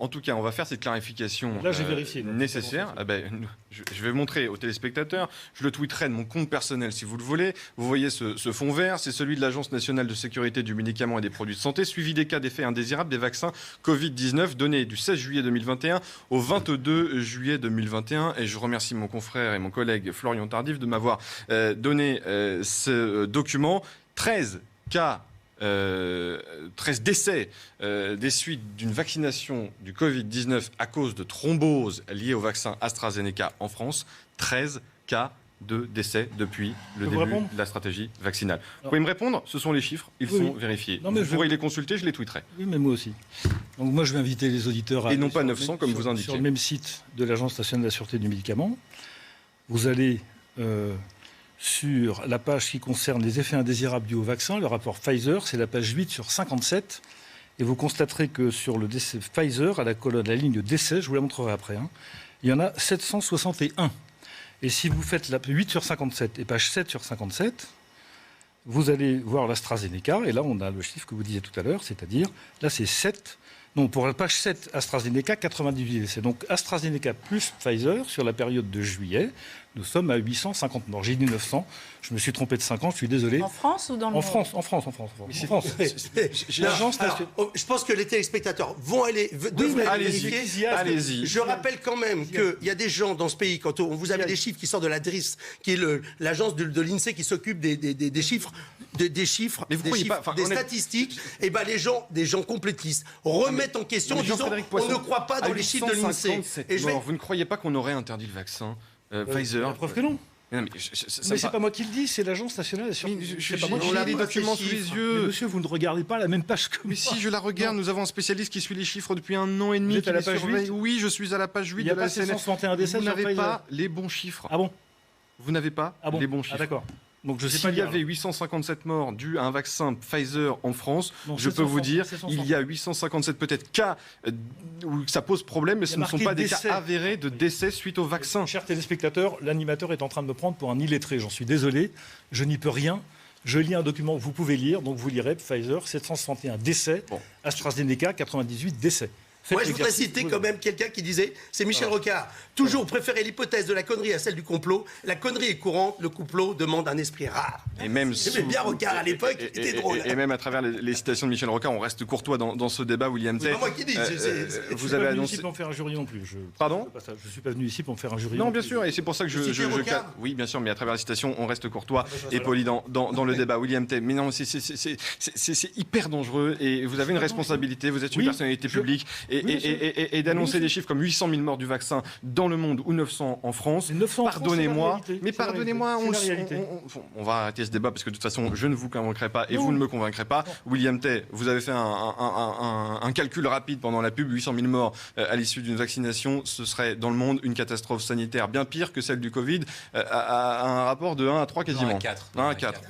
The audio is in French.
En tout cas, on va faire cette clarification Là, j'ai vérifié, nécessaire. Je vais montrer aux téléspectateurs. Je le tweeterai de mon compte personnel si vous le voulez. Vous voyez ce fond vert, c'est celui de l'Agence nationale de sécurité du médicament et des produits de santé, suivi des cas d'effets indésirables des vaccins Covid-19, donné du 16 juillet 2021 au 22 juillet 2021. Et je remercie mon confrère et mon collègue Florian Tardif de m'avoir donné ce document. 13 cas 13 décès des suites d'une vaccination du Covid-19 à cause de thrombose liée au vaccin AstraZeneca en France. 13 cas de décès depuis le début de la stratégie vaccinale. Vous pouvez me répondre? Ce sont les chiffres, ils sont vérifiés. Vous pourrez les consulter, je les tweeterai. Oui, mais moi aussi. Donc moi, je vais inviter les auditeurs à... Et non pas 900, comme vous indiquez. Sur le même site de l'Agence nationale de la sûreté du médicament. Vous allez... sur la page qui concerne les effets indésirables dus au vaccin, le rapport Pfizer, c'est la page 8 sur 57. Et vous constaterez que sur le décès Pfizer, à la colonne, la ligne décès, je vous la montrerai après, il y en a 761. Et si vous faites la 8 sur 57 et page 7 sur 57, vous allez voir l'AstraZeneca. Et là, on a le chiffre que vous disiez tout à l'heure, c'est-à-dire, là, c'est 7. Non, pour la page 7, AstraZeneca, 98 décès. Donc AstraZeneca plus Pfizer, sur la période de juillet, nous sommes à 850 morts. J'ai dit 900, je me suis trompé de 50, je suis désolé. En France ou dans le monde? En France. Je pense que les téléspectateurs vont devraient vérifier. Allez-y. Je rappelle quand même qu'il y a des gens dans ce pays, quand vous avez des chiffres qui sortent de la DRIS, qui est l'agence de l'INSEE qui s'occupe des chiffres, des statistiques, et ben des gens complétistes remettent en question en disant on ne croit pas dans les chiffres de l'INSEE. Vous ne croyez pas qu'on aurait interdit le vaccin Pfizer? La preuve que non. Mais c'est pas moi qui le dis, c'est l'Agence nationale de la sûreté. On a les documents sous les yeux. Mais monsieur, vous ne regardez pas la même page que moi. Mais si je la regarde, nous avons un spécialiste qui suit les chiffres depuis 1 an et demi. Vous êtes à la page 8 ? Oui, je suis à la page 8 de la SNS. 761 décès. Vous n'avez pas les bons chiffres. Ah bon? Vous n'avez pas les bons chiffres. Ah d'accord. Donc je sais pas. S'il y avait 857 morts dus à un vaccin Pfizer en France, je peux vous dire, il y a 857 peut-être cas où ça pose problème, mais ce ne sont pas des cas avérés de décès suite au vaccin. Chers téléspectateurs, l'animateur est en train de me prendre pour un illettré. J'en suis désolé, je n'y peux rien. Je lis un document que vous pouvez lire, donc vous lirez Pfizer, 761 décès, AstraZeneca, 98 décès. Moi, je voudrais citer quand même quelqu'un qui disait, c'est Michel Rocard, toujours préférer l'hypothèse de la connerie à celle du complot. La connerie est courante, le complot demande un esprit rare. Et même j'aimais bien Rocard à l'époque, il était drôle. Et même à travers les citations de Michel Rocard, on reste courtois dans ce débat, William Tay. C'est pas moi qui dis. Vous avez annoncé. Je suis pas venu ici pour me faire un jury non plus. Pardon? Je suis pas venu ici pour me faire un jury. Non, bien sûr, et c'est pour ça que oui, bien sûr, mais à travers la citation, on reste courtois et poli dans le débat. William Tay, mais non, c'est hyper dangereux et vous avez une responsabilité. Vous êtes une personnalité publique et d'annoncer des chiffres comme 800 000 morts du vaccin dans le monde ou 900 en France. Pardonnez-moi, on va arrêter ce débat parce que de toute façon, je ne vous convaincrai pas et vous ne me convaincrez pas. William Tay, vous avez fait un calcul rapide pendant la pub, 800 000 morts à l'issue d'une vaccination, ce serait dans le monde une catastrophe sanitaire bien pire que celle du Covid, à un rapport de 1 à 3 quasiment. 1 à 4. 1 à 4.